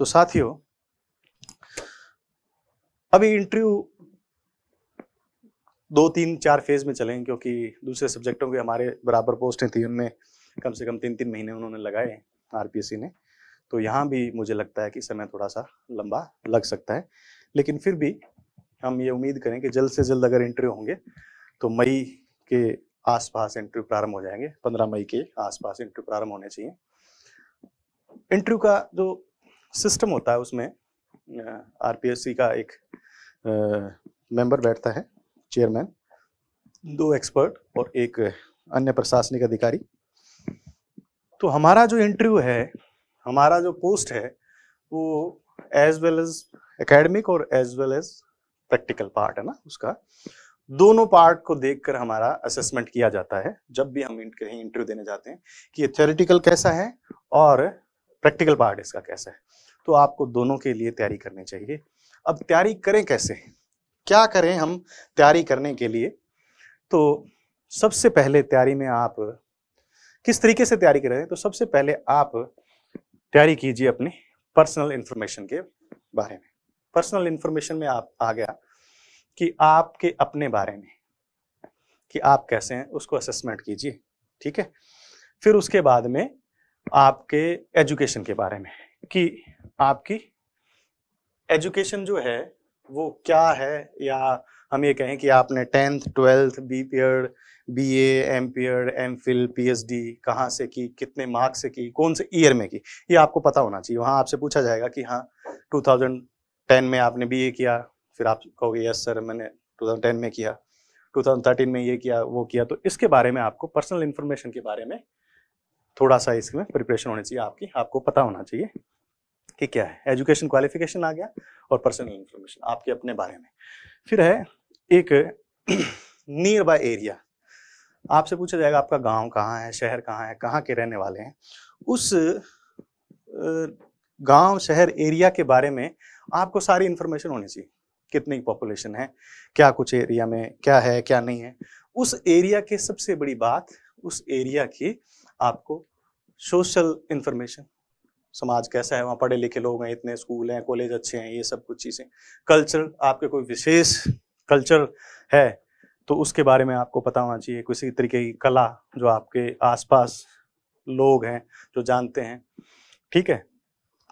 तो साथियों, अभी इंटरव्यू 2, 3, 4 फेज में चलेंगे, क्योंकि दूसरे सब्जेक्टों के हमारे बराबर पोस्टें थी, उनमें कम से कम 3-3 महीने उन्होंने लगाए आरपीएससी ने। तो यहाँ भी मुझे लगता है कि समय थोड़ा सा लंबा लग सकता है, लेकिन फिर भी हम ये उम्मीद करें कि जल्द से जल्द अगर इंटरव्यू होंगे तो मई के आसपास इंटरव्यू प्रारंभ हो जाएंगे। 15 मई के आसपास इंटरव्यू प्रारंभ होने चाहिए। इंटरव्यू का जो सिस्टम होता है उसमें आरपीएससी का एक मेंबर बैठता है, चेयरमैन, 2 एक्सपर्ट और एक अन्य प्रशासनिक अधिकारी। तो हमारा जो इंटरव्यू है, हमारा जो पोस्ट है, वो एज वेल एज एकेडमिक और as well as practical part है ना, उसका दोनों पार्ट को देखकर हमारा असेसमेंट किया जाता है जब भी हम कहीं इंटरव्यू देने जाते हैं कि ये थ्योरेटिकल कैसा है और प्रैक्टिकल पार्ट इसका कैसा है। तो आपको दोनों के लिए तैयारी करनी चाहिए। अब तैयारी करें कैसे, क्या करें हम तैयारी करने के लिए? तो सबसे पहले तैयारी में आप किस तरीके से तैयारी करें? तो सबसे पहले आप तैयारी कीजिए अपनी पर्सनल इंफॉर्मेशन के बारे में। पर्सनल इंफॉर्मेशन में आप आ गया कि आपके अपने बारे में कि आप कैसे हैं, उसको असेसमेंट कीजिए, ठीक है। फिर उसके बाद में आपके एजुकेशन के बारे में कि आपकी एजुकेशन जो है वो क्या है, या हम ये कहें कि आपने 10th 12th B PEd, BA, M PEd, MPhil, PhD कहाँ से की, कितने मार्क्स से की, कौन से ईयर में की, ये आपको पता होना चाहिए। वहाँ आपसे पूछा जाएगा कि हाँ 2010 में आपने बीए किया, फिर आप कहोगे यस सर मैंने 2010 में किया, 2013 में ये किया वो किया। तो इसके बारे में आपको पर्सनल इंफॉर्मेशन के बारे में थोड़ा सा इसमें प्रिपरेशन होनी चाहिए आपकी, आपको पता होना चाहिए कि क्या है। एजुकेशन क्वालिफिकेशन आ गया और पर्सनल इंफॉर्मेशन आपके अपने बारे में। फिर है एक नियर बाय एरिया, आपसे पूछा जाएगा आपका गांव कहाँ है, शहर कहाँ है, कहाँ के रहने वाले हैं। उस गांव, शहर, एरिया के बारे में आपको सारी इंफॉर्मेशन होनी चाहिए। कितनी पॉपुलेशन है, क्या कुछ एरिया में क्या है क्या नहीं है। उस एरिया की सबसे बड़ी बात, उस एरिया की आपको सोशल इंफॉर्मेशन, समाज कैसा है, वहाँ पढ़े लिखे लोग हैं, इतने स्कूल हैं, कॉलेज अच्छे हैं, ये सब कुछ चीज़ें। कल्चर, आपके कोई विशेष कल्चर है तो उसके बारे में आपको पता होना चाहिए। किसी तरीके की कला जो आपके आसपास लोग हैं जो जानते हैं, ठीक है।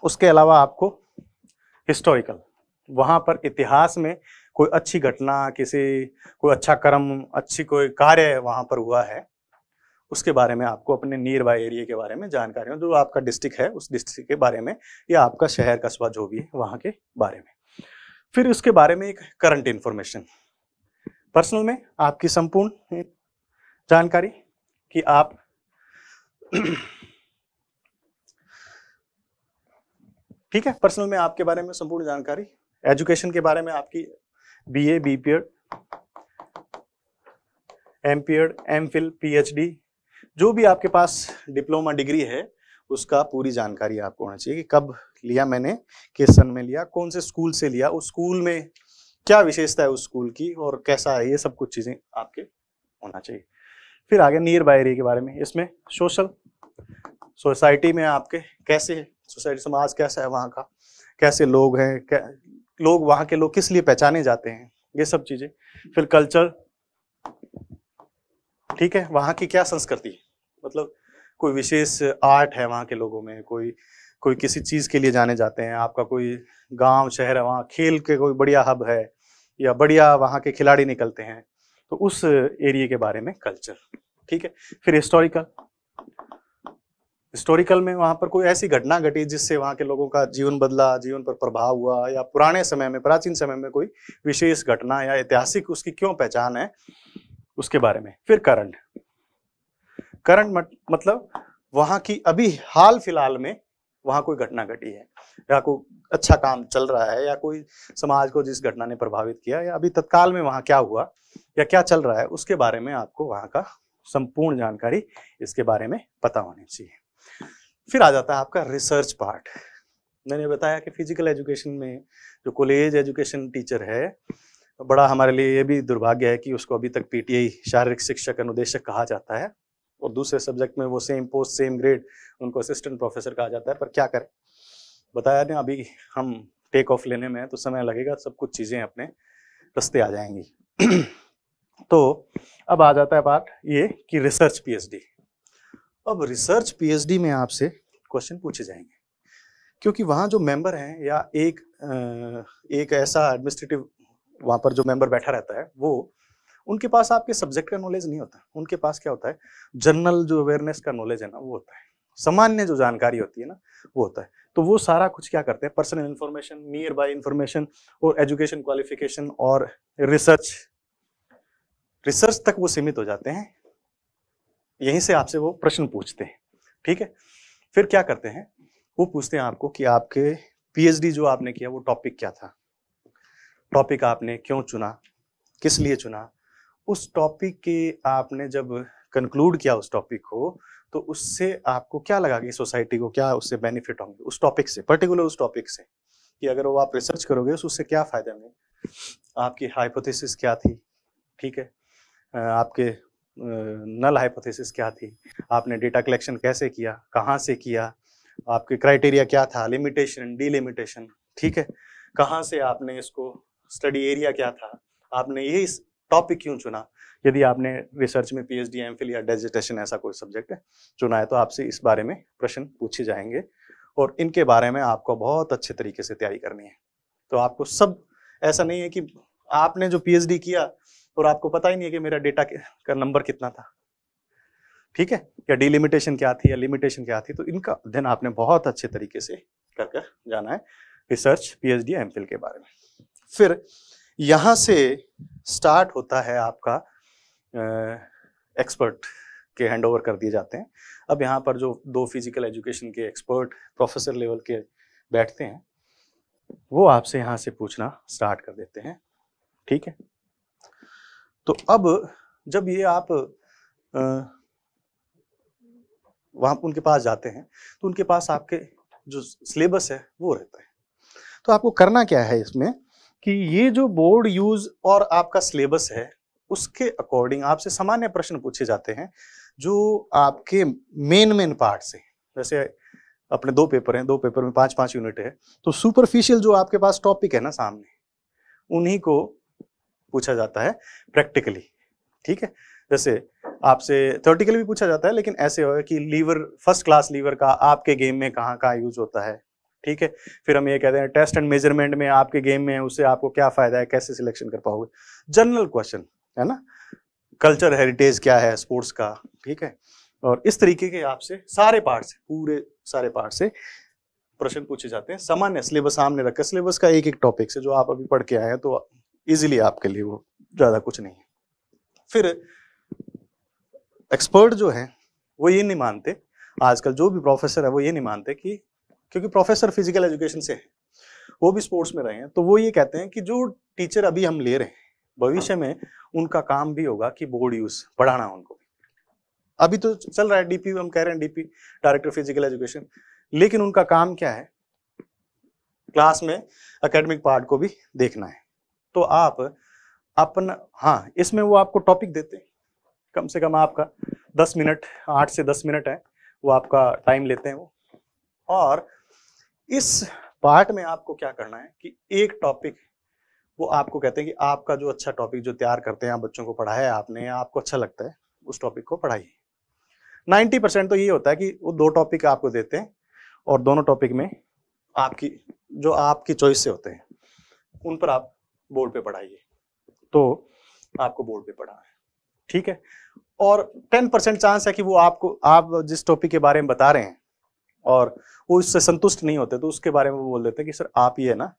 उसके अलावा आपको हिस्टोरिकल, वहाँ पर इतिहास में कोई अच्छी घटना, कोई अच्छा कर्म, अच्छी कोई कार्य वहाँ पर हुआ है, उसके बारे में आपको अपने नियर बाय एरिया के बारे में जानकारी हो। जो आपका डिस्ट्रिक्ट है उस डिस्ट्रिक्ट के बारे में, या आपका शहर कस्बा जो भी है वहाँ के बारे में। फिर उसके बारे में एक करंट इंफॉर्मेशन, पर्सनल में आपकी संपूर्ण जानकारी कि आप ठीक है, पर्सनल में आपके बारे में संपूर्ण जानकारी। एजुकेशन के बारे में आपकी BA, BPEd, MPEd, MPhil, PhD, जो भी आपके पास डिप्लोमा डिग्री है उसका पूरी जानकारी आपको होना चाहिए कि कब लिया मैंने, किस सन में लिया, कौन से स्कूल से लिया, उस स्कूल में क्या विशेषता है उस स्कूल की और कैसा है, ये सब कुछ चीजें आपके होना चाहिए। फिर आगे नियर बाय एरिया के बारे में, इसमें सोशल, सोसाइटी में आपके कैसे सोसाइटी, समाज कैसा है वहाँ का, कैसे लोग हैं, लोग वहाँ के लोग किस लिए पहचाने जाते हैं, ये सब चीजें। फिर कल्चर, ठीक है, वहाँ की क्या संस्कृति, मतलब कोई विशेष आर्ट है वहाँ के लोगों में, कोई किसी चीज के लिए जाने जाते हैं, आपका कोई गांव शहर है वहाँ खेल के कोई बढ़िया हब है या बढ़िया वहाँ के खिलाड़ी निकलते हैं, तो उस एरिया के बारे में कल्चर, ठीक है। फिर हिस्टोरिकल में वहाँ पर कोई ऐसी घटना घटी जिससे वहाँ के लोगों का जीवन बदला, जीवन पर प्रभाव हुआ, या पुराने समय में, प्राचीन समय में कोई विशेष घटना या ऐतिहासिक उसकी क्यों पहचान है, उसके बारे में। फिर करंट मतलब वहाँ की अभी हाल फिलहाल में वहाँ कोई घटना घटी है, या कोई अच्छा काम चल रहा है, या कोई समाज को जिस घटना ने प्रभावित किया, या अभी तत्काल में वहाँ क्या हुआ या क्या चल रहा है, उसके बारे में आपको वहाँ का संपूर्ण जानकारी इसके बारे में पता होनी चाहिए। फिर आ जाता है आपका रिसर्च पार्ट। मैंने बताया कि फिजिकल एजुकेशन में जो कॉलेज एजुकेशन टीचर है, बड़ा हमारे लिए ये भी दुर्भाग्य है कि उसको अभी तक पीटीआई, शारीरिक शिक्षक अनुदेशक कहा जाता है, और दूसरे सब्जेक्ट में वो सेम पोस्ट सेम ग्रेड, उनको असिस्टेंट प्रोफेसर कहा जाता है। पर क्या करें, बताया ना, अभी हम टेक ऑफ लेने में है तो समय लगेगा, सब कुछ चीजें अपने रास्ते आ जाएंगी। तो अब आ जाता है बात ये कि रिसर्च पीएचडी। अब रिसर्च पीएचडी में आपसे क्वेश्चन पूछे जाएंगे, क्योंकि वहाँ जो मेंबर हैं या एक ऐसा एडमिनिस्ट्रेटिव वहाँ पर जो मेंबर बैठा रहता है, वो उनके पास आपके सब्जेक्ट का नॉलेज नहीं होता। उनके पास क्या होता है, जनरल जो अवेयरनेस का नॉलेज है ना, वो होता है, सामान्य जो जानकारी होती है ना, वो होता है। तो वो सारा कुछ क्या करते हैं, personal information, near by information और एजुकेशन क्वालिफिकेशन और रिसर्च तक वो सीमित हो जाते हैं। यहीं से आपसे वो प्रश्न पूछते हैं, ठीक है। फिर क्या करते हैं, वो पूछते हैं आपको कि आपके पीएचडी जो आपने किया वो टॉपिक क्या था, टॉपिक आपने क्यों चुना, किस लिए चुना, उस टॉपिक के आपने जब कंक्लूड किया उस टॉपिक को, तो उससे आपको क्या लगा कि सोसाइटी को क्या उससे बेनिफिट होंगे उस टॉपिक से, पर्टिकुलर उस टॉपिक से, कि अगर वो आप रिसर्च करोगे तो उससे क्या फायदे होंगे, आपकी हाइपोथेसिस क्या थी, ठीक है, आपके नल हाइपोथेसिस क्या थी, आपने डेटा कलेक्शन कैसे किया, कहाँ से किया, आपके क्राइटेरिया क्या था, लिमिटेशन, डिलिमिटेशन, ठीक है, कहाँ से आपने इसको, स्टडी एरिया क्या था, आपने ये टॉपिक क्यों चुना। यदि आपने रिसर्च में पीएचडी, एमफिल या डिसर्टेशन ऐसा कोई सब्जेक्ट चुना है तो आपसे इस बारे में प्रश्न पूछे जाएंगे और इनके बारे में आपको बहुत अच्छे तरीके से तैयारी करनी है। तो आपको सब, ऐसा नहीं है कि आपने जो पीएचडी किया और आपको पता ही नहीं है कि मेरा डेटा का नंबर कितना था, ठीक है, या डिलिमिटेशन क्या थी या लिमिटेशन क्या थी। तो इनका अध्ययन आपने बहुत अच्छे तरीके से कर जाना है रिसर्च, पीएचडी, एमफिल के बारे में। फिर यहां से स्टार्ट होता है आपका एक्सपर्ट के हैंड ओवर कर दिए जाते हैं। अब यहाँ पर जो 2 फिजिकल एजुकेशन के एक्सपर्ट प्रोफेसर लेवल के बैठते हैं, वो आपसे यहाँ से पूछना स्टार्ट कर देते हैं, ठीक है। तो अब जब ये आप वहाँ उनके पास जाते हैं तो उनके पास आपके जो सिलेबस है वो रहता है। तो आपको करना क्या है इसमें कि ये जो बोर्ड यूज और आपका सिलेबस है उसके अकॉर्डिंग आपसे सामान्य प्रश्न पूछे जाते हैं, जो आपके मेन पार्ट से, जैसे अपने 2 पेपर हैं, 2 पेपर में 5-5 यूनिट है, तो सुपरफिशियल जो आपके पास टॉपिक है ना सामने, उन्हीं को पूछा जाता है प्रैक्टिकली, ठीक है। जैसे आपसे थ्योरेटिकली भी पूछा जाता है, लेकिन ऐसे होगा कि लीवर, फर्स्ट क्लास लीवर का आपके गेम में कहाँ कहाँ यूज होता है, ठीक है। फिर हम ये कहते हैं टेस्ट एंड मेजरमेंट में आपके गेम में उससे आपको क्या फायदा है, कैसे सिलेक्शन कर पाओगे, जनरल क्वेश्चन है ना, कल्चर हेरिटेज क्या है स्पोर्ट्स का, ठीक है। और इस तरीके के आपसे सारे पार्ट से, पूरे सारे पार्ट से प्रश्न पूछे जाते हैं। सामान्य सिलेबस सामने रखा, सिलेबस का एक टॉपिक से जो आप अभी पढ़ के आए हैं, तो इजीली आपके लिए वो ज्यादा कुछ नहीं है। फिर एक्सपर्ट जो है वो ये नहीं मानते, आजकल जो भी प्रोफेसर है वो ये नहीं मानते कि, क्योंकि प्रोफेसर फिजिकल एजुकेशन से है, वो भी स्पोर्ट्स में रहे हैं, तो वो ये कहते हैं कि जो टीचर अभी हम ले रहे हैं भविष्य में उनका काम भी होगा कि बोर्ड यूज पढ़ाना उनको। अभी तो चल रहा है डीपी, हम कह रहे हैं डीपी, डायरेक्टर फिजिकल एजुकेशन, लेकिन उनका काम क्या है, क्लास में एकेडमिक पार्ट को भी देखना है। तो आप अपना, हाँ, इसमें वो आपको टॉपिक देते हैं, कम से कम आपका 10 मिनट, 8 से 10 मिनट है वो आपका टाइम लेते हैं वो। और इस पार्ट में आपको क्या करना है कि एक टॉपिक वो आपको कहते हैं कि आपका जो अच्छा टॉपिक जो तैयार करते हैं, आप बच्चों को पढ़ाया है आपने, आपको अच्छा लगता है, उस टॉपिक को पढ़ाइए। 90% तो ये होता है कि वो 2 टॉपिक आपको देते हैं और दोनों टॉपिक में आपकी जो आपकी चॉइस से होते हैं उन पर आप बोर्ड पे पढ़ाइए, तो आपको बोर्ड पे पढ़ाना है, ठीक है। और 10% चांस है कि वो आपको, आप जिस टॉपिक के बारे में बता रहे हैं और वो इससे संतुष्ट नहीं होते, तो उसके बारे में वो बोल देते हैं कि सर आप ये ना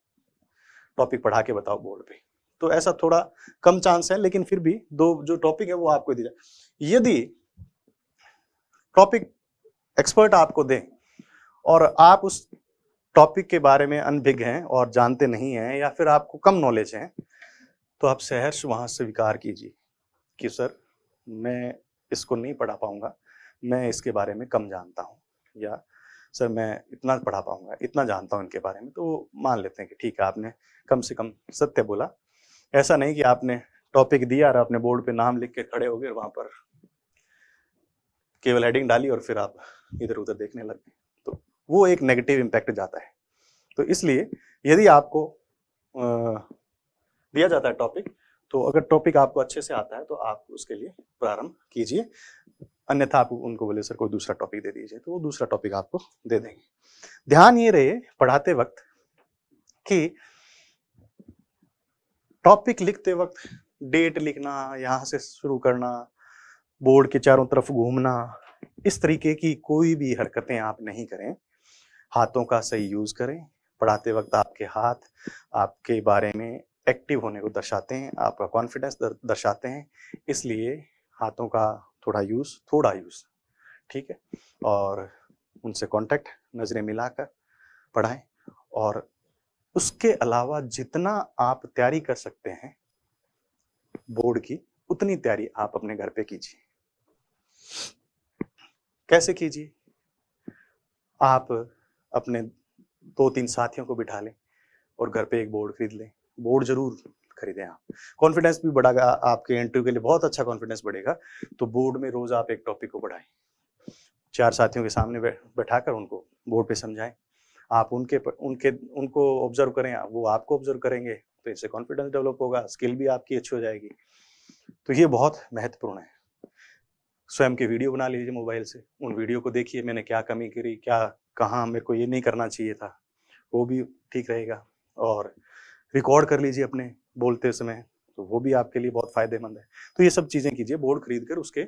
टॉपिक पढ़ा के बताओ बोर्ड पे। तो ऐसा थोड़ा कम चांस है, लेकिन फिर भी 2 जो टॉपिक है वो आपको दिया जाए। यदि टॉपिक एक्सपर्ट आपको दें और आप उस टॉपिक के बारे में अनभिज्ञ हैं और जानते नहीं हैं, या फिर आपको कम नॉलेज है, तो आप सहर्ष वहां स्वीकार कीजिए कि सर मैं इसको नहीं पढ़ा पाऊंगा, मैं इसके बारे में कम जानता हूँ, या सर मैं इतना पढ़ा पाऊंगा, इतना जानता हूँ इनके बारे में। तो मान लेते हैं कि ठीक है, आपने कम से कम सत्य बोला। ऐसा नहीं कि आपने टॉपिक दिया और आपने बोर्ड पे नाम लिख के खड़े हो गए, वहां पर केवल हेडिंग डाली और फिर आप इधर उधर देखने लग गए, तो वो एक नेगेटिव इम्पैक्ट जाता है। तो इसलिए यदि आपको दिया जाता है टॉपिक, तो अगर टॉपिक आपको अच्छे से आता है तो आप उसके लिए प्रारंभ कीजिए, अन्यथा आप उनको बोले सर कोई दूसरा टॉपिक दे दीजिए, तो वो दूसरा टॉपिक आपको दे देंगे। ध्यान ये रहे पढ़ाते वक्त कि टॉपिक लिखते वक्त डेट लिखना, यहां से शुरू करना, बोर्ड के चारों तरफ घूमना, इस तरीके की कोई भी हरकतें आप नहीं करें। हाथों का सही यूज करें। पढ़ाते वक्त आपके हाथ आपके बारे में एक्टिव होने को दर्शाते हैं, आपका कॉन्फिडेंस दर्शाते हैं, इसलिए हाथों का थोड़ा यूज, ठीक है। और उनसे कांटेक्ट, नजरें मिलाकर पढ़ाएं। और उसके अलावा जितना आप तैयारी कर सकते हैं बोर्ड की, उतनी तैयारी आप अपने घर पे कीजिए। कैसे कीजिए? आप अपने 2-3 साथियों को बिठा लें और घर पे एक बोर्ड खरीद लें। बोर्ड जरूर खरीदें आप, कॉन्फिडेंस भी बढ़ेगा आपके, इंटरव्यू के लिए बहुत अच्छा कॉन्फिडेंस बढ़ेगा। तो बोर्ड में रोज आप एक टॉपिक को पढ़ाएं, 4 साथियों के सामने बैठाकर उनको बोर्ड पे समझाएं। आप उनको ऑब्जर्व करें, वो आपको ऑब्जर्व करेंगे, तो इससे कॉन्फिडेंस डेवलप होगा, स्किल भी आपकी अच्छी हो जाएगी। तो ये बहुत महत्वपूर्ण है। स्वयं के वीडियो बना लीजिए मोबाइल से, उन वीडियो को देखिए, मैंने क्या कमी करी, क्या कहाँ मेरे को ये नहीं करना चाहिए था, वो भी ठीक रहेगा। और रिकॉर्ड कर लीजिए अपने बोलते समय, तो वो भी आपके लिए बहुत फायदेमंद है। तो ये सब चीजें कीजिए, बोर्ड खरीद कर उसके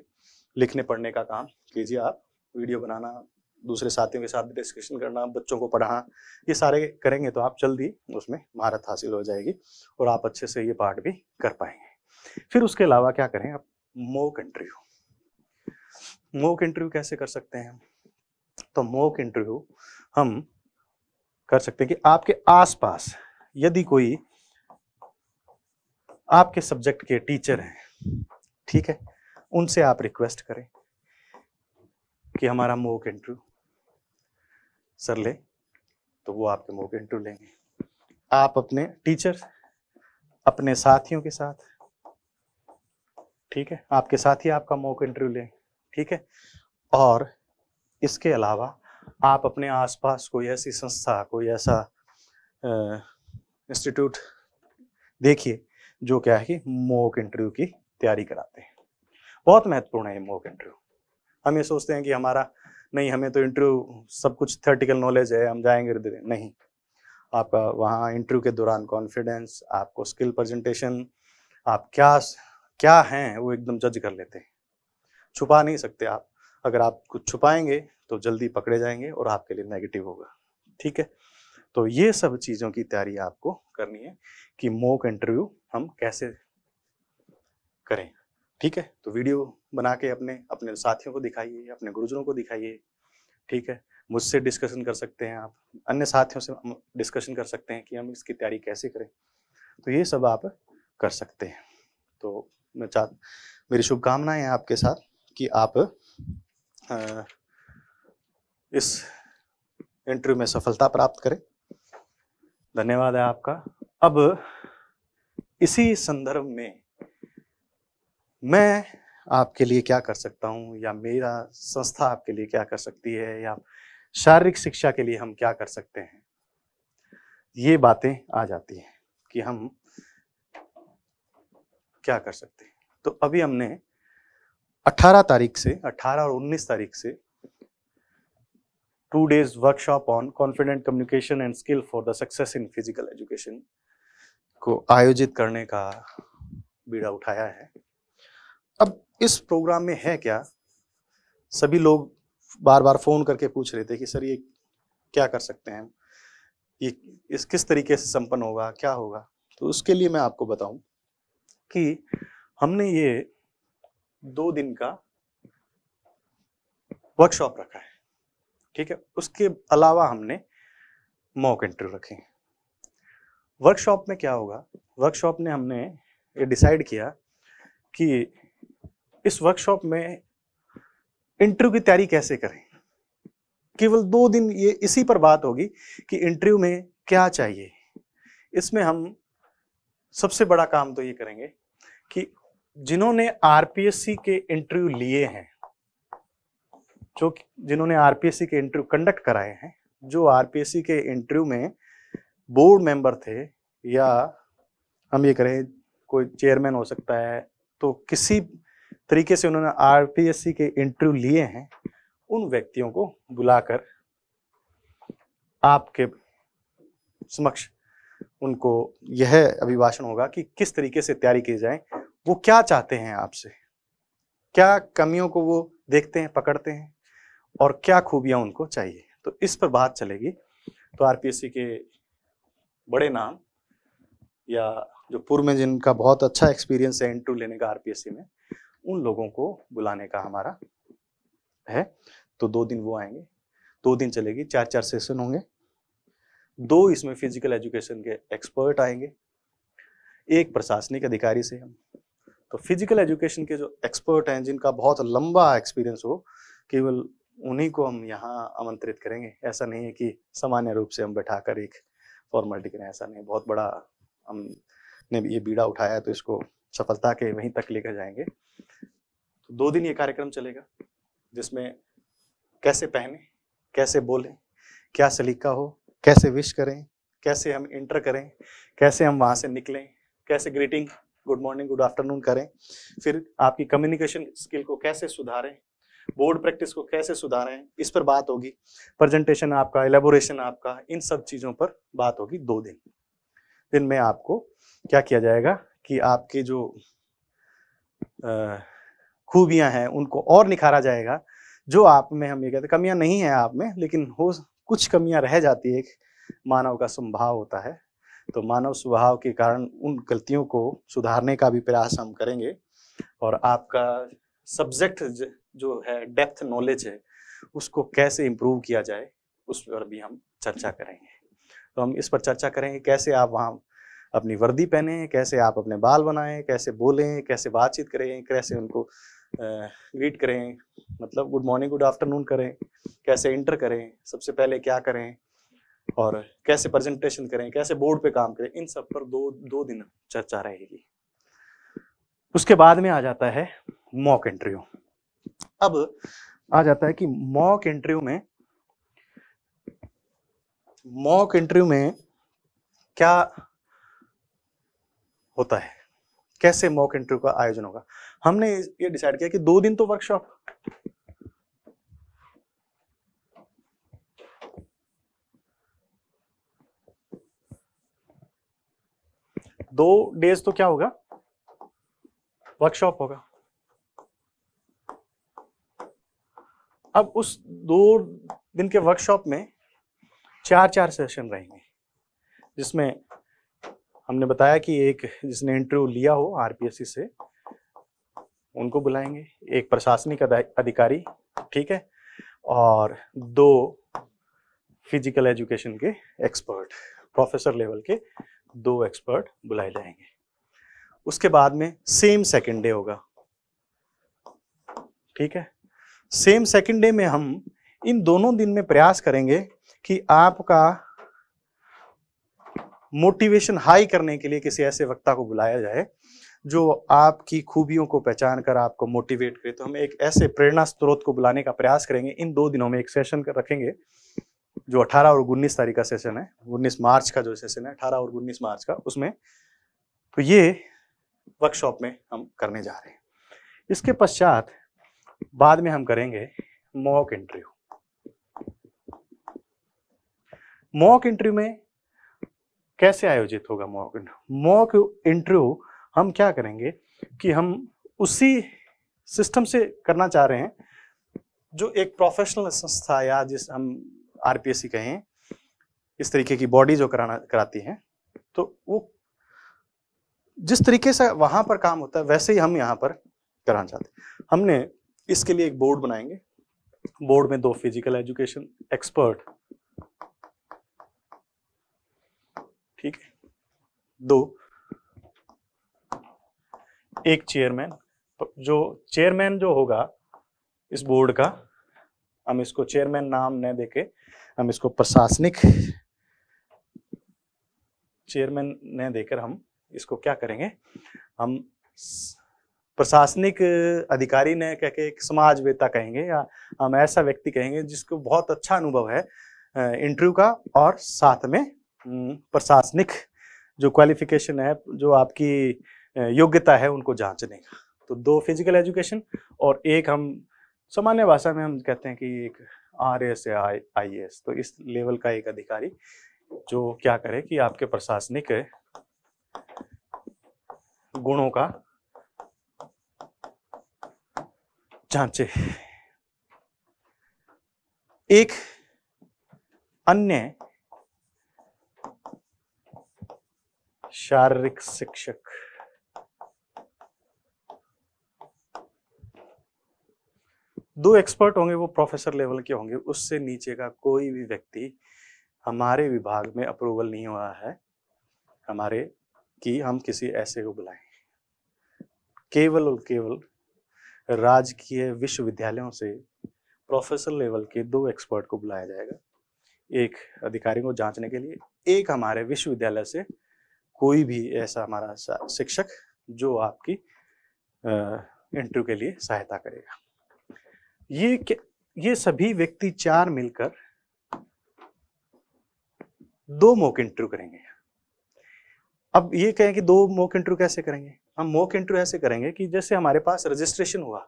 लिखने पढ़ने का काम कीजिए आप। वीडियो बनाना, दूसरे साथियों के साथ डिस्कशन करना, बच्चों को पढ़ाना, ये सारे करेंगे तो आप जल्दी उसमें महारत हासिल हो जाएगी और आप अच्छे से ये पार्ट भी कर पाएंगे। फिर उसके अलावा क्या करें आप? मॉक इंटरव्यू कैसे कर सकते हैं? तो मॉक इंटरव्यू हम कर सकते हैं कि आपके आसपास यदि कोई आपके सब्जेक्ट के टीचर हैं, ठीक है, उनसे आप रिक्वेस्ट करें कि हमारा मॉक इंटरव्यू सर ले, तो वो आपके मॉक इंटरव्यू लेंगे। आप अपने टीचर, अपने साथियों के साथ, ठीक है, आपके साथी आपका मॉक इंटरव्यू लें, ठीक है। और इसके अलावा आप अपने आसपास कोई ऐसी संस्था, कोई ऐसा इंस्टीट्यूट देखिए जो क्या है कि मॉक इंटरव्यू की तैयारी कराते हैं। बहुत महत्वपूर्ण है ये मॉक इंटरव्यू। हम ये सोचते हैं कि हमारा नहीं, हमें तो इंटरव्यू सब कुछ थ्योरेटिकल नॉलेज है, हम जाएंगे, नहीं। आपका वहाँ इंटरव्यू के दौरान कॉन्फिडेंस, आपको स्किल प्रेजेंटेशन, आप क्या हैं वो एकदम जज कर लेते हैं। छुपा नहीं सकते आप, अगर आप कुछ छुपाएंगे तो जल्दी पकड़े जाएंगे और आपके लिए नेगेटिव होगा, ठीक है। तो ये सब चीज़ों की तैयारी आपको करनी है कि मॉक इंटरव्यू हम कैसे करें, ठीक है। तो वीडियो बना के अपने साथियों को दिखाइए, अपने गुरुजनों को दिखाइए, ठीक है। मुझसे डिस्कशन कर सकते हैं आप, अन्य साथियों से डिस्कशन कर सकते हैं कि हम इसकी तैयारी कैसे करें। तो ये सब आप कर सकते हैं। तो मेरी शुभकामनाएं हैं आपके साथ कि आप इस इंटरव्यू में सफलता प्राप्त करें। धन्यवाद है आपका। अब इसी संदर्भ में मैं आपके लिए क्या कर सकता हूं, या मेरा संस्था आपके लिए क्या कर सकती है, या शारीरिक शिक्षा के लिए हम क्या कर सकते हैं, ये बातें आ जाती हैं कि हम क्या कर सकते हैं। तो अभी हमने 18 और 19 तारीख से 2 days workshop on confident communication and skill for the success in physical education को आयोजित करने का बीड़ा उठाया है। अब इस प्रोग्राम में है क्या, सभी लोग बार बार फोन करके पूछ रहे थे कि सर ये क्या कर सकते हैं, ये इस किस तरीके से संपन्न होगा, क्या होगा। तो उसके लिए मैं आपको बताऊं कि हमने ये 2 दिन का वर्कशॉप रखा है, ठीक है। उसके अलावा हमने मॉक इंटरव्यू रखे। वर्कशॉप में क्या होगा, वर्कशॉप में हमने ये डिसाइड किया कि इस वर्कशॉप में इंटरव्यू की तैयारी कैसे करें। केवल 2 दिन ये इसी पर बात होगी कि इंटरव्यू में क्या चाहिए। इसमें हम सबसे बड़ा काम तो ये करेंगे कि जिन्होंने आरपीएससी के इंटरव्यू लिए हैं, जिन्होंने आरपीएससी के इंटरव्यू कंडक्ट कराए हैं, जो आरपीएससी के इंटरव्यू में बोर्ड मेंबर थे, या हम ये करें कोई चेयरमैन हो सकता है, तो किसी तरीके से उन्होंने आरपीएससी के इंटरव्यू लिए हैं, उन व्यक्तियों को बुलाकर आपके समक्ष उनको यह अभिभाषण होगा कि किस तरीके से तैयारी की जाए, वो क्या चाहते हैं आपसे, क्या कमियों को वो देखते हैं, पकड़ते हैं, और क्या खूबियां उनको चाहिए। तो इस पर बात चलेगी। तो आरपीएससी के बड़े नाम या जो पूर्व में जिनका बहुत अच्छा एक्सपीरियंस है इंटरव्यू लेने का आरपीएससी में, उन लोगों को बुलाने का हमारा है। तो 2 दिन वो आएंगे, 2 दिन चलेगी, 4-4 सेशन होंगे। 2 इसमें फिजिकल एजुकेशन के एक्सपर्ट आएंगे, 1 प्रशासनिक अधिकारी से हम। तो फिजिकल एजुकेशन के जो एक्सपर्ट हैं, जिनका बहुत लंबा एक्सपीरियंस हो, केवल उन्हीं को हम यहाँ आमंत्रित करेंगे। ऐसा नहीं है कि सामान्य रूप से हम बैठाकर एक फॉर्मेलिटी करें, ऐसा नहीं। बहुत बड़ा हमने ये बीड़ा उठाया है, तो इसको सफलता के वहीं तक लेकर जाएंगे। तो 2 दिन ये कार्यक्रम चलेगा, जिसमें कैसे पहने, कैसे बोलें, क्या सलीका हो, कैसे विश करें, कैसे हम इंटर करें, कैसे हम वहाँ से निकलें, कैसे greeting, good morning, good afternoon करें, फिर आपकी कम्युनिकेशन स्किल को कैसे सुधारें, बोर्ड प्रैक्टिस को कैसे सुधारें, इस पर बात होगी। प्रेजेंटेशन आपका, एलेबोरेशन आपका, इन सब चीज़ों पर बात होगी। 2 दिन में आपको क्या किया जाएगा कि आपके जो खूबियां हैं उनको और निखारा जाएगा। जो आप में, हम ये कहते हैं कमियां नहीं है आप में, लेकिन हो कुछ कमियां रह जाती है, मानव का स्वभाव होता है। तो मानव स्वभाव के कारण उन गलतियों को सुधारने का भी प्रयास हम करेंगे, और आपका सब्जेक्ट जो है, डेप्थ नॉलेज है, उसको कैसे इम्प्रूव किया जाए, उस पर भी हम चर्चा करेंगे। तो हम इस पर चर्चा करेंगे, कैसे आप वहाँ अपनी वर्दी पहने, कैसे आप अपने बाल बनाएं, कैसे बोलें, कैसे बातचीत करें, कैसे उनको ग्रीट करें, मतलब गुड मॉर्निंग, गुड आफ्टरनून करें, कैसे इंटर करें, सबसे पहले क्या करें, और कैसे प्रेजेंटेशन करें, कैसे बोर्ड पे काम करें। इन सब पर 2 दिन चर्चा रहेगी। उसके बाद में आ जाता है मॉक इंटरव्यू। अब आ जाता है कि मॉक इंटरव्यू में क्या होता है, कैसे मॉक इंटरव्यू का आयोजन होगा। हमने ये डिसाइड किया कि 2 दिन तो वर्कशॉप, 2 डेज तो क्या होगा, वर्कशॉप होगा। अब उस 2 दिन के वर्कशॉप में 4-4 सेशन रहेंगे, जिसमें हमने बताया कि एक जिसने इंटरव्यू लिया हो आरपीएससी से, उनको बुलाएंगे, 1 प्रशासनिक अधिकारी, ठीक है, और 2 फिजिकल एजुकेशन के एक्सपर्ट, प्रोफेसर लेवल के 2 एक्सपर्ट बुलाए जाएंगे। उसके बाद में सेम सेकंड डे होगा, ठीक है। सेम सेकंड डे में हम इन दोनों दिन में प्रयास करेंगे कि आपका मोटिवेशन हाई करने के लिए किसी ऐसे वक्ता को बुलाया जाए जो आपकी खूबियों को पहचान कर आपको मोटिवेट करे। तो हम एक ऐसे प्रेरणा स्रोत को बुलाने का प्रयास करेंगे। इन 2 दिनों में एक सेशन रखेंगे, जो 18 और 19 तारीख का सेशन है, 19 मार्च का जो सेशन है, 18 और 19 मार्च का, उसमें तो ये वर्कशॉप में हम करने जा रहे हैं। इसके पश्चात बाद में हम करेंगे मॉक इंटरव्यू। मॉक इंटरव्यू में कैसे आयोजित होगा मॉक इंटरव्यू हम क्या करेंगे कि हम उसी सिस्टम से करना चाह रहे हैं जो एक प्रोफेशनल संस्था या जिस हम आरपीएससी कहें, इस तरीके की बॉडी जो कराती है, तो वो जिस तरीके से वहां पर काम होता है वैसे ही हम यहाँ पर कराना चाहते हैं। हमने इसके लिए एक बोर्ड बनाएंगे। बोर्ड में 2 फिजिकल एजुकेशन एक्सपर्ट, ठीक है, 2, एक चेयरमैन। जो चेयरमैन जो होगा इस बोर्ड का, हम इसको चेयरमैन नाम न देके हम इसको प्रशासनिक चेयरमैन न देकर हम इसको क्या करेंगे, हम प्रशासनिक अधिकारी ने कह के एक समाजवेता कहेंगे, या हम ऐसा व्यक्ति कहेंगे जिसको बहुत अच्छा अनुभव है इंटरव्यू का और साथ में प्रशासनिक जो क्वालिफिकेशन है, जो आपकी योग्यता है, उनको जांचने का। तो 2 फिजिकल एजुकेशन और एक हम सामान्य भाषा में हम कहते हैं कि एक RS या IAS, तो इस लेवल का एक अधिकारी जो क्या करे कि आपके प्रशासनिक गुणों का जांचे। एक अन्य शारीरिक शिक्षक, दो एक्सपर्ट होंगे, वो प्रोफेसर लेवल के होंगे। उससे नीचे का कोई भी व्यक्ति हमारे विभाग में अप्रूवल नहीं हुआ है हमारे कि हम किसी ऐसे को बुलाएं। केवल और केवल राजकीय विश्वविद्यालयों से प्रोफेसर लेवल के 2 एक्सपर्ट को बुलाया जाएगा, एक अधिकारी को जांचने के लिए, एक हमारे विश्वविद्यालय से कोई भी ऐसा हमारा शिक्षक जो आपकी इंटरव्यू के लिए सहायता करेगा। ये सभी व्यक्ति 4 मिलकर 2 मॉक इंटरव्यू करेंगे। अब ये कहें कि 2 मॉक इंटरव्यू कैसे करेंगे? हम मॉक इंटरव्यू ऐसे करेंगे कि जैसे हमारे पास रजिस्ट्रेशन हुआ,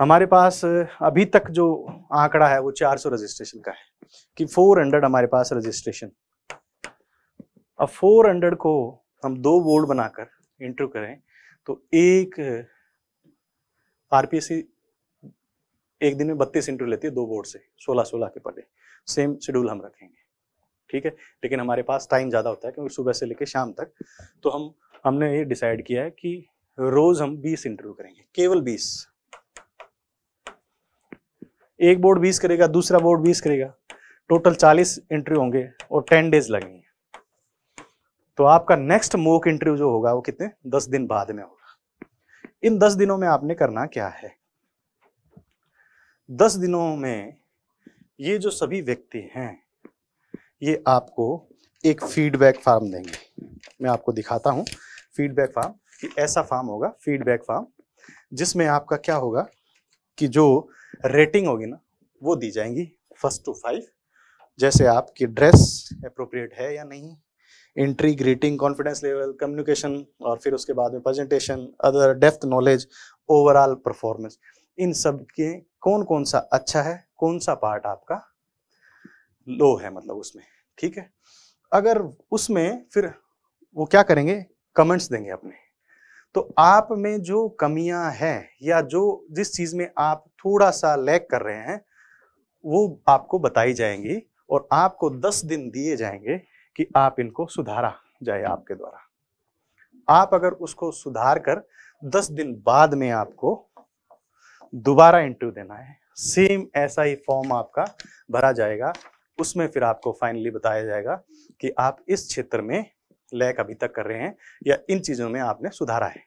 हमारे पास अभी तक जो आंकड़ा है वो 400 रजिस्ट्रेशन का है कि 400 हमारे पास रजिस्ट्रेशन। अब 400 को हम 2 बोर्ड बनाकर इंटरव्यू करें तो एक RPSC एक दिन में 32 इंटरव्यू लेती है 2 बोर्ड से, 16-16 के पर डे। सेम शेड्यूल हम रखेंगे, ठीक है। लेकिन हमारे पास टाइम ज़्यादा होता है क्योंकि सुबह से लेकर शाम तक, तो हमने ये डिसाइड किया है कि रोज हम 20 इंटरव्यू करेंगे, केवल 20। एक बोर्ड 20 करेगा, दूसरा बोर्ड 20 करेगा, टोटल 40 इंटरव्यू होंगे और 10 डेज लगेंगे। तो आपका नेक्स्ट मॉक इंटरव्यू जो होगा वो कितने 10 दिन बाद में होगा। इन 10 दिनों में आपने करना क्या है? 10 दिनों में ये जो सभी व्यक्ति हैं ये आपको एक फीडबैक फॉर्म देंगे। मैं आपको दिखाता हूं फीडबैक फॉर्म कि ऐसा फॉर्म होगा, फीडबैक फॉर्म, जिसमें आपका क्या होगा कि जो रेटिंग होगी ना वो दी जाएंगी 1 to 5, जैसे आपकी ड्रेस अप्रोप्रिएट है या नहीं, entry, greeting, confidence level, communication, और फिर उसके बाद में presentation, other, depth knowledge, overall performance. इन सब के कौन कौन सा अच्छा है, कौन सा पार्ट आपका लो है, मतलब उसमें, ठीक है। अगर उसमें फिर वो क्या करेंगे, कमेंट्स देंगे अपने। तो आप में जो कमियां हैं या जो जिस चीज में आप थोड़ा सा लैग कर रहे हैं वो आपको बताई जाएंगी और आपको 10 दिन दिए जाएंगे कि आप इनको सुधारा जाए आपके द्वारा। आप अगर उसको सुधार कर 10 दिन बाद में आपको दोबारा इंटरव्यू देना है, सेम ऐसा ही फॉर्म आपका भरा जाएगा। उसमें फिर आपको फाइनली बताया जाएगा कि आप इस क्षेत्र में लैग अभी तक कर रहे हैं या इन चीजों में आपने सुधारा है।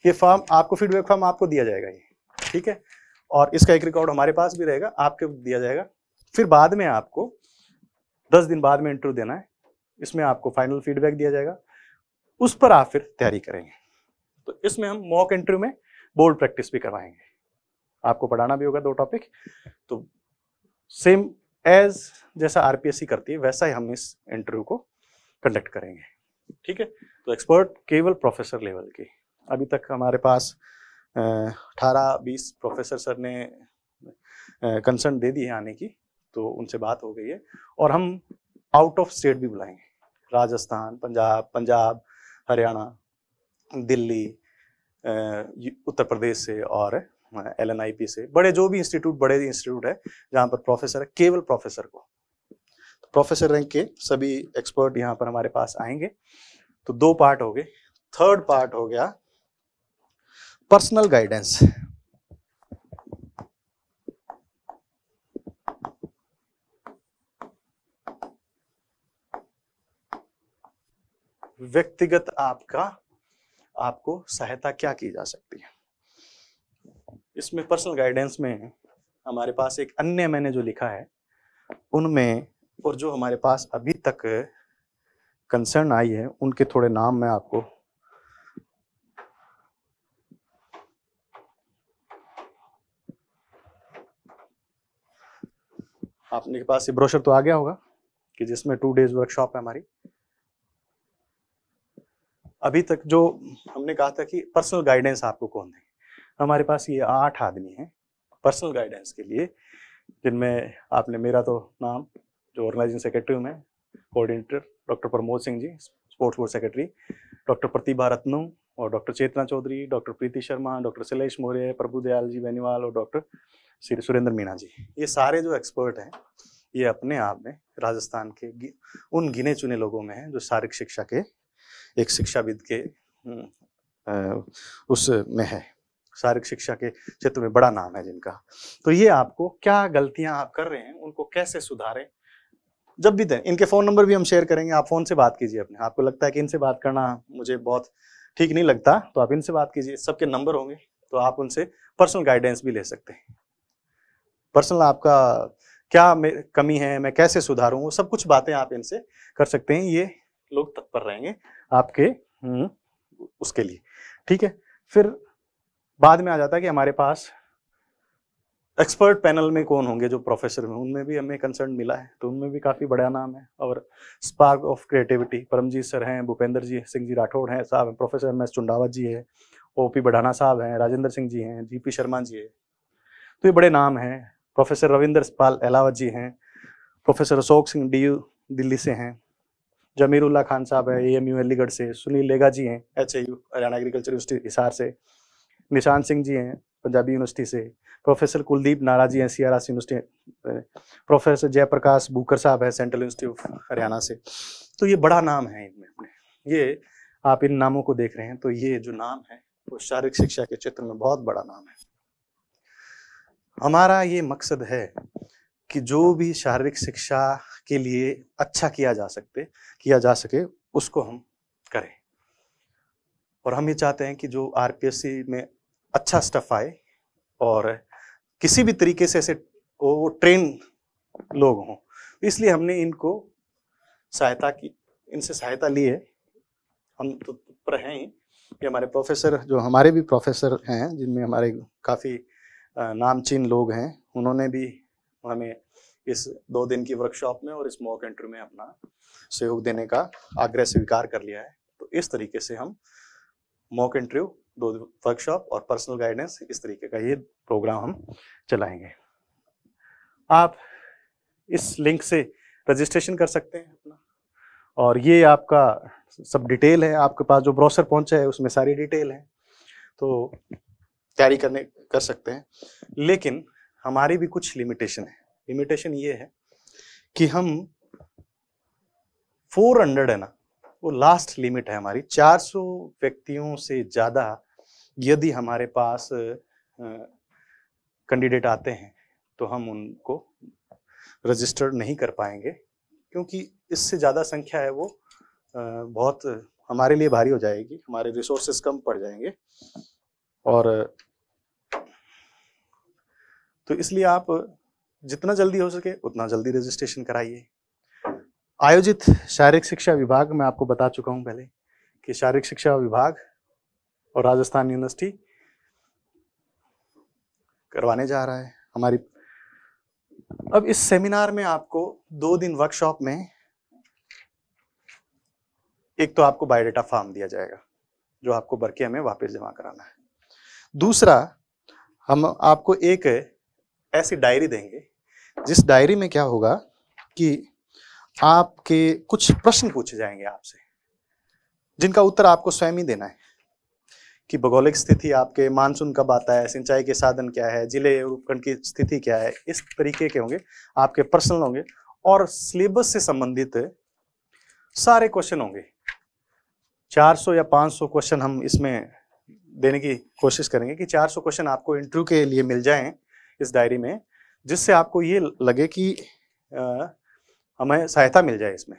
ये फॉर्म आपको, फीडबैक फॉर्म आपको दिया जाएगा ये, ठीक है। और इसका एक रिकॉर्ड हमारे पास भी रहेगा, आपको दिया जाएगा। फिर बाद में आपको 10 दिन बाद में इंटरव्यू देना है, इसमें आपको फाइनल फीडबैक दिया जाएगा, उस पर आप फिर तैयारी करेंगे। तो इसमें हम मॉक इंटरव्यू में बोर्ड प्रैक्टिस भी करवाएंगे, आपको पढ़ाना भी होगा 2 टॉपिक। तो सेम एज जैसा RPSC करती है वैसा ही हम इस इंटरव्यू को कंडक्ट करेंगे, ठीक है। तो एक्सपर्ट केवल प्रोफेसर लेवल की, अभी तक हमारे पास 18-20 प्रोफेसर सर ने कंसर्न दे दी है आने की, तो उनसे बात हो गई है। और हम आउट ऑफ स्टेट भी बुलाएंगे, राजस्थान, पंजाब, हरियाणा, दिल्ली, उत्तर प्रदेश से और LNIP से, बड़े जो भी इंस्टीट्यूट, बड़े इंस्टीट्यूट है जहाँ पर प्रोफेसर है, केवल प्रोफेसर को, तो प्रोफेसर रैंक के सभी एक्सपर्ट यहाँ पर हमारे पास आएंगे। तो 2 पार्ट हो गए। थर्ड पार्ट हो गया पर्सनल गाइडेंस। व्यक्तिगत आपको सहायता क्या की जा सकती है इसमें पर्सनल गाइडेंस में। हमारे पास एक अन्य मैंने जो लिखा है उनमें, और जो हमारे पास अभी तक कंसर्न आई है उनके थोड़े नाम मैं आपको आपने के पास ये ब्रोशर तो आ गया होगा, कि जिसमें 2 डेज वर्कशॉप है हमारी। अभी तक जो हमने कहा था कि पर्सनल गाइडेंस आपको कौन दें, हमारे पास ये 8 आदमी हैं पर्सनल गाइडेंस के लिए, जिनमें आपने मेरा तो नाम, जो ऑर्गेनाइजिंग सेक्रेटरी हूँ मैं, coordinator doctor Pramod Singh ji, sports board secretary, doctor प्रतिभा रत्नम और डॉक्टर चेतना चौधरी, डॉक्टर प्रीति शर्मा, डॉक्टर शैलेश मौर्य, प्रभुदयाल जी बेनीवाल और डॉक्टर श्री सुरेंद्र मीणा जी। ये सारे जो एक्सपर्ट हैं ये अपने आप में राजस्थान के उन गिने चुने लोगों में हैं जो शारीरिक शिक्षा के एक शिक्षाविद के उसमें है, शारीरिक शिक्षा के क्षेत्र में बड़ा नाम है जिनका। तो ये आपको क्या गलतियां आप कर रहे हैं उनको कैसे सुधारें, जब भी दें। इनके फ़ोन नंबर भी हम शेयर करेंगे, आप फ़ोन से बात कीजिए अपने। आपको लगता है कि इनसे बात करना मुझे बहुत ठीक नहीं लगता तो आप इनसे बात कीजिए, सबके नंबर होंगे, तो आप उनसे पर्सनल गाइडेंस भी ले सकते हैं। पर्सनल आपका क्या कमी है, मैं कैसे सुधारूं, वो सब कुछ बातें आप इनसे कर सकते हैं। ये लोग तत्पर रहेंगे आपके उसके लिए, ठीक है। फिर बाद में आ जाता है कि हमारे पास एक्सपर्ट पैनल में कौन होंगे जो प्रोफेसर में, उनमें भी हमें कंसर्न मिला है, तो उनमें भी काफ़ी बड़ा नाम है। और spark of creativity Paramjit sir हैं, भूपेंद्र जी सिंह जी राठौड़ हैं साहब, प्रोफेसर MS चुंडावत जी है, OP बढ़ाना साहब हैं, राजेंद्र सिंह जी हैं, GP शर्मा जी है, तो ये बड़े नाम हैं। प्रोफेसर रविंदर पाल अहलावत जी हैं, प्रोफेसर अशोक सिंह DU दिल्ली से हैं, जमीरुल्लाह खान साहब है AMU अलीगढ़ से, सुनील लेगा जी हैं HAU Haryana agriculture university Hisar से, निशान सिंह जी हैं पंजाबी यूनिवर्सिटी से, प्रोफेसर कुलदीप नारा जी हैं CRS university, professor Jayaprakash Booker साहब है सेंट्रल यूनिवर्सिटी ऑफ हरियाणा से। तो ये बड़ा नाम है इनमें अपने, ये आप इन नामों को देख रहे हैं, तो ये जो नाम है वो शारीरिक शिक्षा के क्षेत्र में बहुत बड़ा नाम है। हमारा ये मकसद है कि जो भी शारीरिक शिक्षा के लिए अच्छा किया जा सके उसको हम करें। और हम ये चाहते हैं कि जो RPSC में अच्छा स्टफ आए और किसी भी तरीके से ऐसे वो ट्रेन लोग हों, इसलिए हमने इनको इनसे सहायता ली है। हम तो पर हैं कि हमारे प्रोफेसर, जो हमारे भी प्रोफेसर हैं जिनमें हमारे काफ़ी नामचीन लोग हैं, उन्होंने भी हमें इस 2 दिन की वर्कशॉप में और इस मॉक इंटरव्यू में अपना सहयोग देने का आग्रह स्वीकार कर लिया है। तो इस तरीके से हम मॉक इंटरव्यू, 2 वर्कशॉप और पर्सनल गाइडेंस, इस तरीके का ये प्रोग्राम हम चलाएंगे। आप इस लिंक से रजिस्ट्रेशन कर सकते हैं अपना, और ये आपका सब डिटेल है, आपके पास जो ब्रोशर पहुंचा है उसमें सारी डिटेल है, तो तैयारी कर सकते हैं। लेकिन हमारी भी कुछ लिमिटेशन है। लिमिटेशन ये है कि हम 400 है ना, वो लास्ट लिमिट है हमारी। 400 व्यक्तियों से ज़्यादा यदि हमारे पास कैंडिडेट आते हैं तो हम उनको रजिस्टर नहीं कर पाएंगे, क्योंकि इससे ज़्यादा संख्या है वो बहुत हमारे लिए भारी हो जाएगी, हमारे रिसोर्सेज कम पड़ जाएंगे। और तो इसलिए आप जितना जल्दी हो सके उतना जल्दी रजिस्ट्रेशन कराइए। आयोजित शारीरिक शिक्षा विभाग, मैं आपको बता चुका हूं पहले कि शारीरिक शिक्षा विभाग और राजस्थान यूनिवर्सिटी करवाने जा रहा है हमारी। अब इस सेमिनार में आपको 2 दिन वर्कशॉप में एक तो आपको बायोडाटा फॉर्म दिया जाएगा जो आपको भर के हमें वापस जमा कराना है। दूसरा, हम आपको एक ऐसी डायरी देंगे जिस डायरी में क्या होगा कि आपके कुछ प्रश्न पूछे जाएंगे आपसे, जिनका उत्तर आपको स्वयं ही देना है कि भौगोलिक स्थिति आपके, मानसून कब आता है, सिंचाई के साधन क्या है, जिले और उपखंड की स्थिति क्या है, इस तरीके के होंगे आपके पर्सनल होंगे। और सिलेबस से संबंधित सारे क्वेश्चन होंगे। 400 या 500 क्वेश्चन हम इसमें देने की कोशिश करेंगे कि 400 क्वेश्चन आपको इंटरव्यू के लिए मिल जाएं इस डायरी में, जिससे आपको ये लगे कि हमें सहायता मिल जाए इसमें।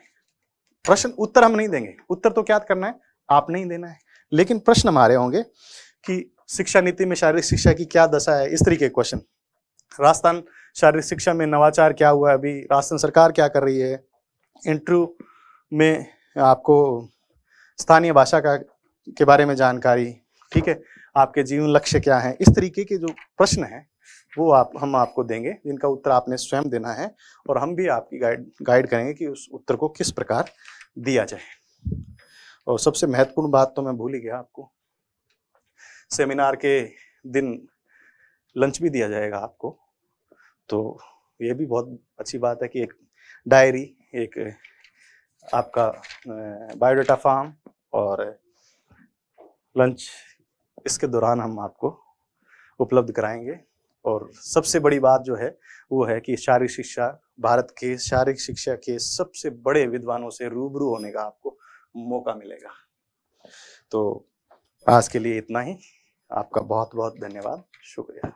प्रश्न उत्तर हम नहीं देंगे, उत्तर तो क्या करना है, आप नहीं देना है, लेकिन प्रश्न हमारे होंगे कि शिक्षा नीति में शारीरिक शिक्षा की क्या दशा है, इस तरीके के क्वेश्चन। राजस्थान शारीरिक शिक्षा में नवाचार क्या हुआ है अभी, राजस्थान सरकार क्या कर रही है, इंटरव्यू में आपको स्थानीय भाषा के बारे में जानकारी, ठीक है, आपके जीवन लक्ष्य क्या है, इस तरीके के जो प्रश्न हैं वो हम आपको देंगे, जिनका उत्तर आपने स्वयं देना है, और हम भी आपकी गाइड करेंगे कि उस उत्तर को किस प्रकार दिया जाए। और सबसे महत्वपूर्ण बात तो मैं भूल ही गया आपको, सेमिनार के दिन लंच भी दिया जाएगा आपको। तो ये भी बहुत अच्छी बात है कि एक डायरी, एक आपका बायोडाटा फॉर्म और लंच इसके दौरान हम आपको उपलब्ध कराएंगे। और सबसे बड़ी बात जो है वो है कि शारीरिक शिक्षा, भारत के शारीरिक शिक्षा के सबसे बड़े विद्वानों से रूबरू होने का आपको मौका मिलेगा। तो आज के लिए इतना ही। आपका बहुत बहुत धन्यवाद, शुक्रिया।